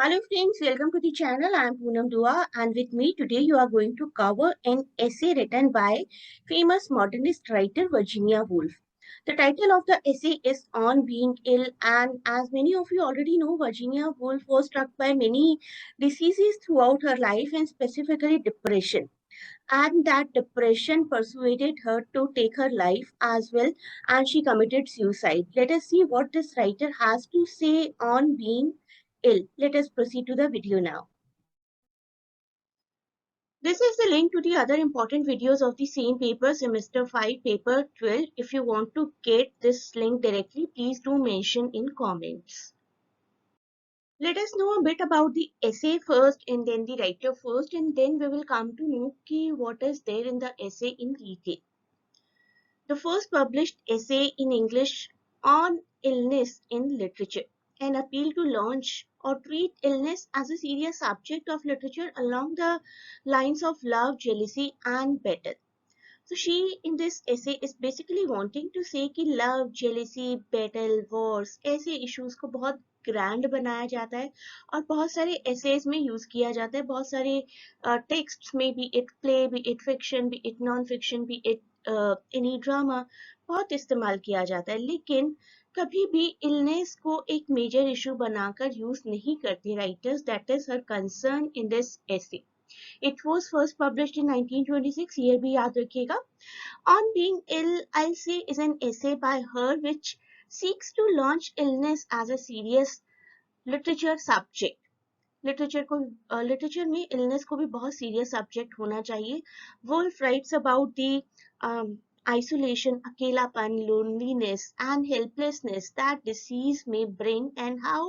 Hello friends, welcome to the channel. I am Poonam Dua and with me today you are going to cover an essay written by famous modernist writer Virginia Woolf. The title of the essay is On Being Ill, and as many of you already know, Virginia Woolf was struck by many diseases throughout her life and specifically depression. And that depression persuaded her to take her life as well, and she committed suicide. Let us see what this writer has to say on being ill. Let us proceed to the video now. This is the link to the other important videos of the same paper, semester 5, paper 12. If you want to get this link directly, please do mention in comments. Let us know a bit about the essay first and then the writer first, and then we will come to know what is there in the essay in detail. The first published essay in English on illness in literature, an appeal to launch or treat illness as a serious subject of literature along the lines of love, jealousy, and battle. So she in this essay is basically wanting to say कि love, jealousy, battle, wars ऐसे issues को बहुत grand बनाया जाता है और बहुत सारे essays में यूज किया जाता है, बहुत सारे टेक्स्ट में भी इट प्ले भी इट फिक्शन भी इट नॉन फिक्शन भी इट एनी ड्रामा बहुत इस्तेमाल किया जाता है, लेकिन कभी भी इलनेस को एक मेजर इशू बनाकर यूज नहीं करते writers. That is her concern in this essay. It was first published in 1926. Year भी याद रखिएगा. On Being Ill, I'll say, is an essay by her which seeks to launch illness as a serious literature subject. Literature में illness को भी बहुत serious subject होना चाहिए. Woolf writes about the isolation, अकेलापन, loneliness and helplessness that disease may bring and how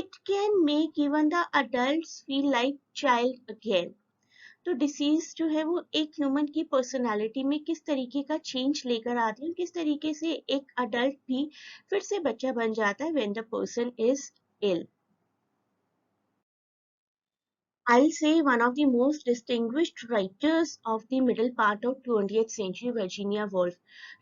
it can make even the adults feel like child again. तो disease जो है वो एक ह्यूमन की पर्सनालिटी में किस तरीके का चेंज लेकर आती है, किस तरीके से एक अडल्ट भी फिर से बच्चा बन जाता है when the person is ill. I'll say one of the most distinguished writers of the middle part of 20th century, Virginia Woolf,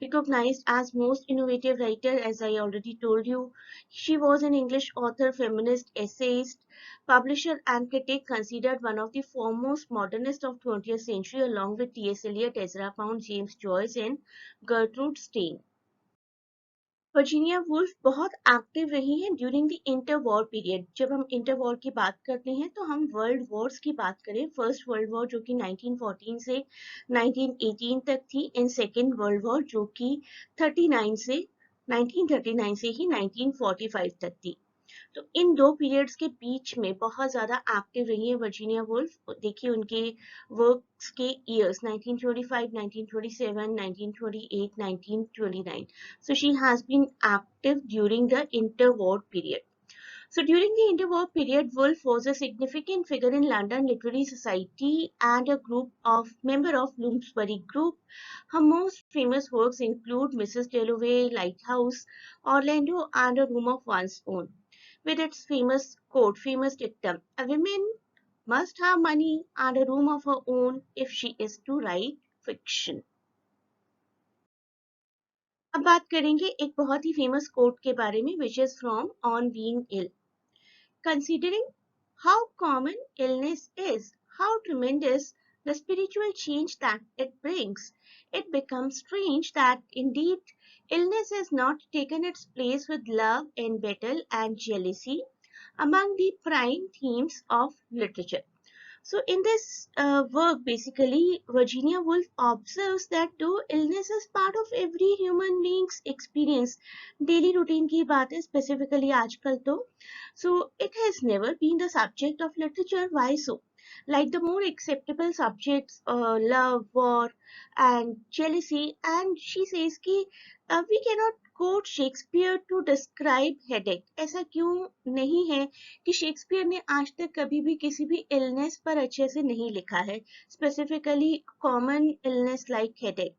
recognized as most innovative writer, as I already told you. She was an English author, feminist, essayist, publisher and critic, considered one of the foremost modernists of 20th century along with T.S. Eliot, Ezra Pound, James Joyce and Gertrude Stein. Virginia Woolf बहुत active रही है during the inter war period. जब हम inter war की बात करते हैं तो हम वर्ल्ड वॉर्स की बात करें. फर्स्ट वर्ल्ड वॉर जो कि 1914 से 1918 तक थी, एंड सेकेंड वर्ल्ड वॉर जो कि 1939 से ही 1945 तक थी. तो इन दो पीरियड्स के बीच में बहुत ज्यादा एक्टिव रही है वर्जीनिया वुल्फ. देखिए उनके वर्क्स के years 1925, 1927, 1928, 1929. So she has been active during the interwar period. So during the interwar period, Woolf was a significant figure in London literary society and a member of Bloomsbury Group. Her most famous works include Mrs. Dalloway, Lighthouse, Orlando, and A Room of One's Own, with its famous dictum, a woman must have money and a room of her own if she is to write fiction. अब बात करेंगे एक बहुत ही famous quote के बारे में, which is from On Being Ill. Considering how common illness is, how tremendous the spiritual change that it brings, it becomes strange that indeed illness has not taken its place with love and battle and jealousy among the prime themes of literature. So in this work, basically, Virginia Woolf observes that though illness is part of every human being's experience, daily routine की बात है specifically आजकल तो, so it has never been the subject of literature. Why so? Like the more acceptable subjects, love, war, and jealousy, and she says कि we cannot quote Shakespeare to describe headache. ऐसा क्यों नहीं है कि Shakespeare ने आज तक कभी भी किसी भी इलनेस पर अच्छे से नहीं लिखा है, specifically common illness like headache.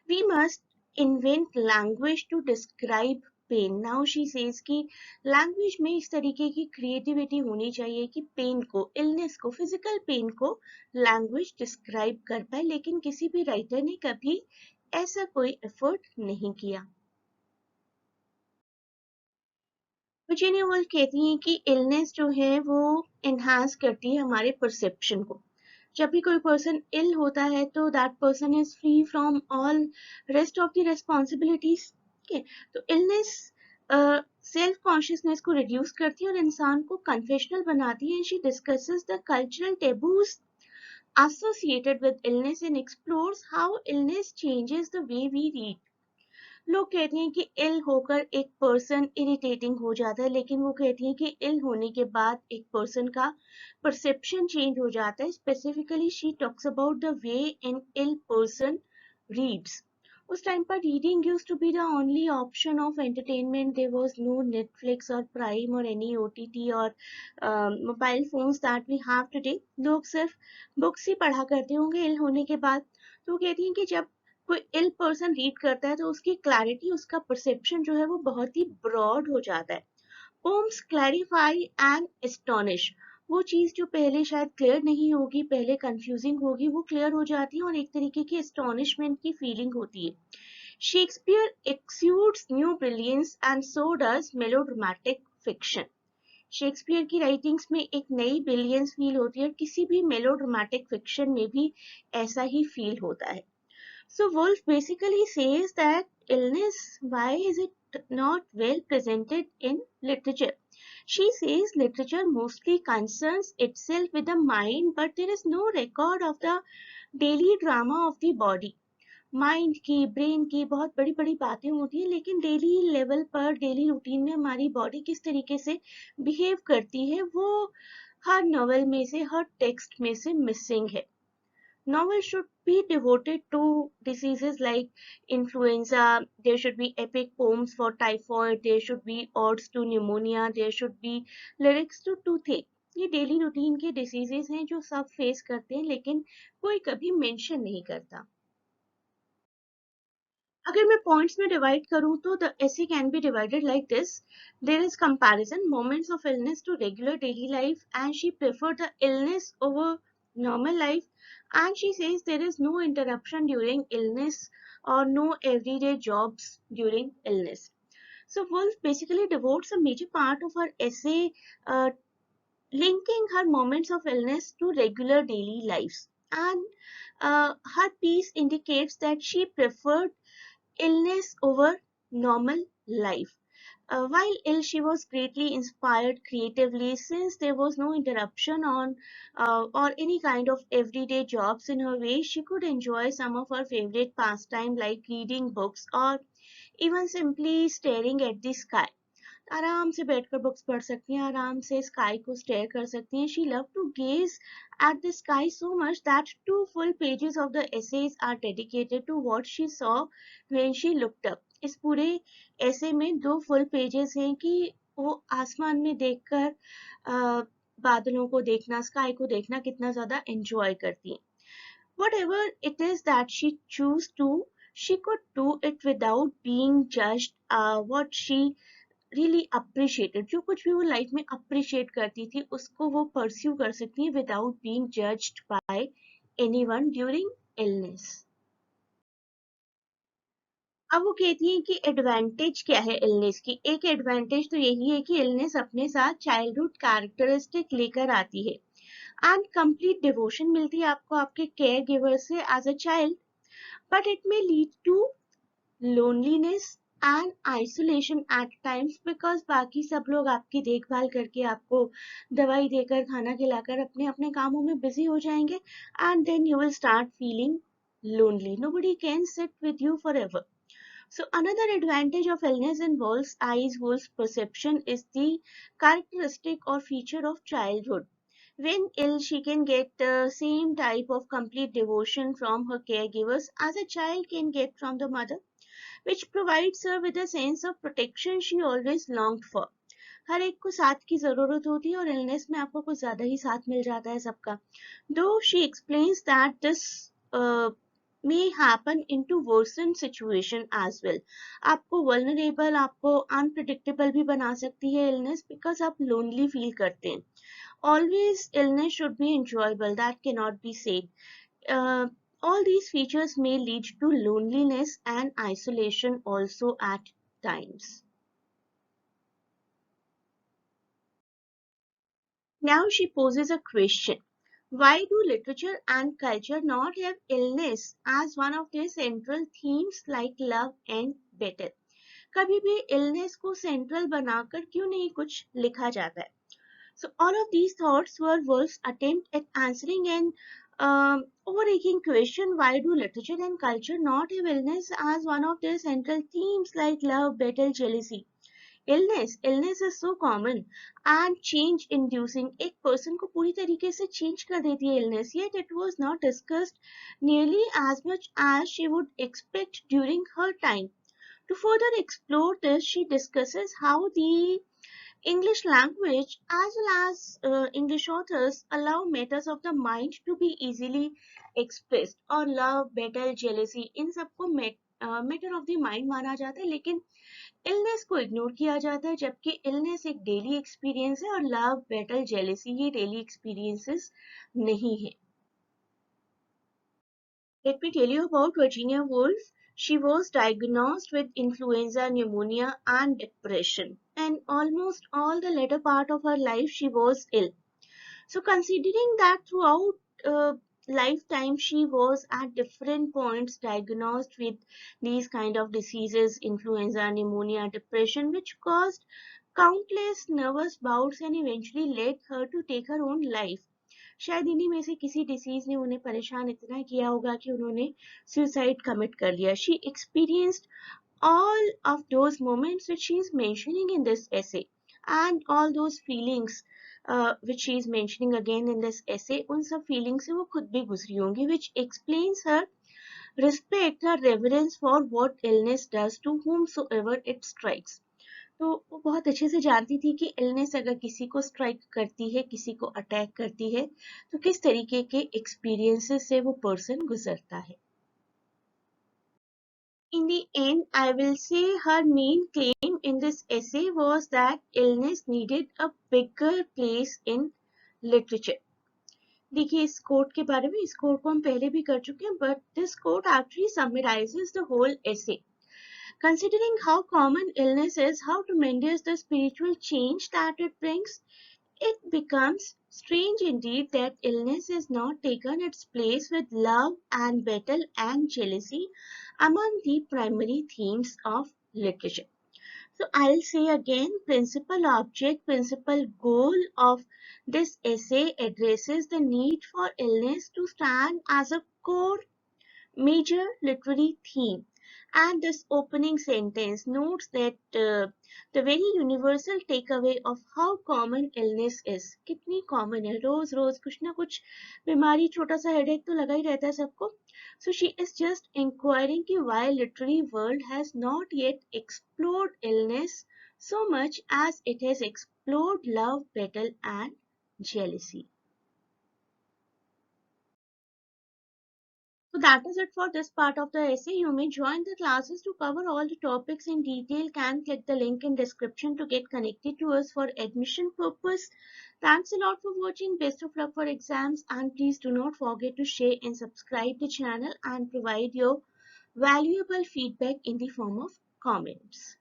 We must invent language to describe pain. Now she says कि लैंग्वेज में इस तरीके की क्रिएटिविटी होनी चाहिए कि पेन को, इलनेस को, फिजिकल पेन को लैंग्वेज डिस्क्राइब कर पाए, लेकिन किसी भी राइटर ने कभी ऐसा कोई एफर्ट नहीं किया. वर्जीनिया वुल्फ कहती हैं कि इलनेस जो है वो एनहांस करती है हमारे परसेप्शन को। जब भी कोई पर्सन इल होता है तो that person is free from all rest of the responsibilities. ठीक है, तो इलनेस सेल्फ कॉन्शियसनेस को रिड्यूस करती है और इंसान को कन्फेशनल बनाती है। She discusses the cultural taboos associated with illness and explores how illness changes the way we read. लोग कहते हैं कि इल होकर एक पर्सन इरिटेटिंग हो जाता है, लेकिन वो कहती हैं कि इल होने के बाद एक पर्सन का परसेप्शन चेंज हो जाता है। Specifically she talks about the way an ill person reads. उस टाइम पर reading used to be the only option of entertainment. There was no Netflix और प्राइम और एनी ओटीटी और mobile phones that we have today. लोग सिर्फ books ही पढ़ा करते होंगे इल होने के बाद। तो वो कहती हैं कि जब कोई इल पर्सन रीड करता है तो उसकी क्लैरिटी, उसका परसेप्शन जो है वो बहुत ही ब्रॉड हो जाता है। Poems clarify and astonish. वो चीज जो पहले शायद क्लियर नहीं होगी, पहले कंफ्यूजिंग होगी, वो क्लियर हो जाती है और एक तरीके की एस्टोनिशमेंट की फीलिंग होती है। Shakespeare exudes new brilliance and so does melodramatic fiction. Shakespeare की राइटिंग्स में एक नई ब्रिलियंस फील होती है और किसी भी मेलोड्रामेटिक फिक्शन में भी ऐसा ही फील होता है। So Woolf basically says that illness, why is it not well presented in literature? She says literature mostly concerns itself with the mind, but there is no record of the daily drama of the body. Mind की, brain की बहुत बड़ी बड़ी बातें होती हैं, लेकिन daily level पर, डेली रूटीन में हमारी बॉडी किस तरीके से बिहेव करती है वो हर नॉवल में से, हर टेक्स्ट में से मिसिंग है। Novels should be devoted to diseases like influenza. There should be epic poems for typhoid. There should be odes to pneumonia. There should be lyrics to toothache. ये daily routine के diseases हैं जो सब face करते हैं, लेकिन कोई कभी मेंशन नहीं करता। अगर मैं पॉइंट्स में डिवाइड करूं तो the essay can be divided like this. There is comparison moments of illness to regular daily life and she prefer the illness over normal life and she says there is no interruption during illness or no everyday jobs during illness. So Woolf basically devotes a major part of her essay uh, linking her moments of illness to regular daily lives, and her piece indicates that she preferred illness over normal life. While ill, she was greatly inspired creatively since there was no interruption on or any kind of everyday jobs in her way. She could enjoy some of her favorite pastime like reading books or even simply staring at the sky. आराम से बैठकर books पढ़ सकती हैं, आराम से sky को stair कर सकती हैं. She love to gaze at the sky so much that 2 full pages of the essays are dedicated to what she saw when she looked up. इस पूरे ऐसे में 2 full pages हैं कि वो आसमान में देखकर बादलों को देखना, स्काई को देखना कितना ज्यादा एंजॉय करती हैं. Whatever it is that she choose to, she could do it without being judged. What she really appreciated, जो कुछ भी वो लाइफ में अप्रिशिएट करती थी उसको वो परस्यू कर सकती है without being judged bye anyone during illness. अब वो कहती हैं कि एडवांटेज क्या है इलनेस की. एक एडवांटेज तो यही है कि इलनेस अपने साथ चाइल्डहुड कैरेक्टरिस्टिक लेकर आती है एंड कंप्लीट डिवोशन मिलती है आपको आपके केयर गिवर से as a child, but it may lead to loneliness and isolation at times because बाकी सब लोग आपकी देखभाल करके आपको दवाई देकर खाना खिलाकर अपने अपने कामों में बिजी हो जाएंगे and then you will start feeling lonely. Nobody can sit with you forever. So another advantage of illness involves Wolf's perception is the characteristic or feature of childhood. When ill, she can get the same type of complete devotion from her caregivers as a child can get from the mother, which provides her with a sense of protection she always longed for. हर एक को साथ की जरूरत होती है और illness में आपको कुछ ज्यादा ही साथ मिल जाता है सबका. Though she explains that this may happen into worsen situation as well. आपको vulnerable, आपको unpredictable भी बना सकती है इलनेस because आप lonely feel करते हैं. Always illness should be enjoyable, that cannot be said. Uh, all these features may lead to loneliness and isolation also at times. Now she poses a question. Why do literature and culture not have illness as one of their central themes like love and battle? कभी भी illness को central बनाकर क्यों नहीं कुछ लिखा जाता है? So all of these thoughts were Woolf's attempt at answering an overarching question: why do literature and culture not have illness as one of their central themes like love, battle, jealousy? Illness is so common and change inducing. एक person को पूरी तरीके से change कर देती है illness, yet it was not discussed nearly as much as she would expect during her time. To further explore this, she discusses how the English language as well as English authors allow matters of the mind to be easily expressed. और love, battle, jealousy इन सबको matter of the mind माना जाता है, लेकिन illness को ignore किया जाता है, जबकि illness एक डेली एक्सपीरियंस है और love, battle, jealousy ये डेली एक्सपीरियंसेस नहीं है. Let me tell you about Virginia Woolf. She was diagnosed with influenza, pneumonia, and depression, and almost all the latter part of her life she was ill. So, considering that throughout lifetime she was at different points diagnosed with these kind of diseases, influenza, pneumonia, depression, which caused countless nervous bouts and eventually led her to take her own life. शायद इन्हीं में से किसी disease ने उन्हें परेशान इतना किया होगा कि उन्होंने सुसाइड कमिट कर लिया. She experienced all of those moments which she is mentioning in this essay, and all those feelings which she is mentioning again in this essay, उन सब feelings से वो खुद भी गुजरी होंगी, which explains her respect, her reverence for what illness does to whomsoever it strikes. तो वो बहुत अच्छे से जानती थी कि इलनेस अगर किसी को स्ट्राइक करती है, किसी को अटैक करती है, तो किस तरीके के एक्सपीरियंसेस से वो पर्सन गुजरता है. In the end, I will say her main claim in this essay was that illness needed a bigger place in literature. देखिए इस कोट के बारे में, इस कोट को हम पहले भी कर चुके हैं, but this quote actually summarizes the whole essay. Considering how common illness is, how tremendous the spiritual change that it brings, it becomes strange indeed that illness is not taken its place with love and battle and jealousy among the primary themes of literature. So I'll say again, principal object, principal goal of this essay addresses the need for illness to stand as a core major literary theme. And this opening sentence notes that the very universal takeaway of how common illness is. कितनी common है, रोज रोज कुछ ना कुछ बीमारी, छोटा सा headache तो लगा ही रहता है सबको. So she is just inquiring कि why literary world has not yet explored illness so much as it has explored love, battle and jealousy. So that is it for this part of the essay. You may join the classes to cover all the topics in detail. Can click the link in description to get connected to us for admission purpose. Thanks a lot for watching. Best of luck for exams, and please do not forget to share and subscribe the channel and provide your valuable feedback in the form of comments.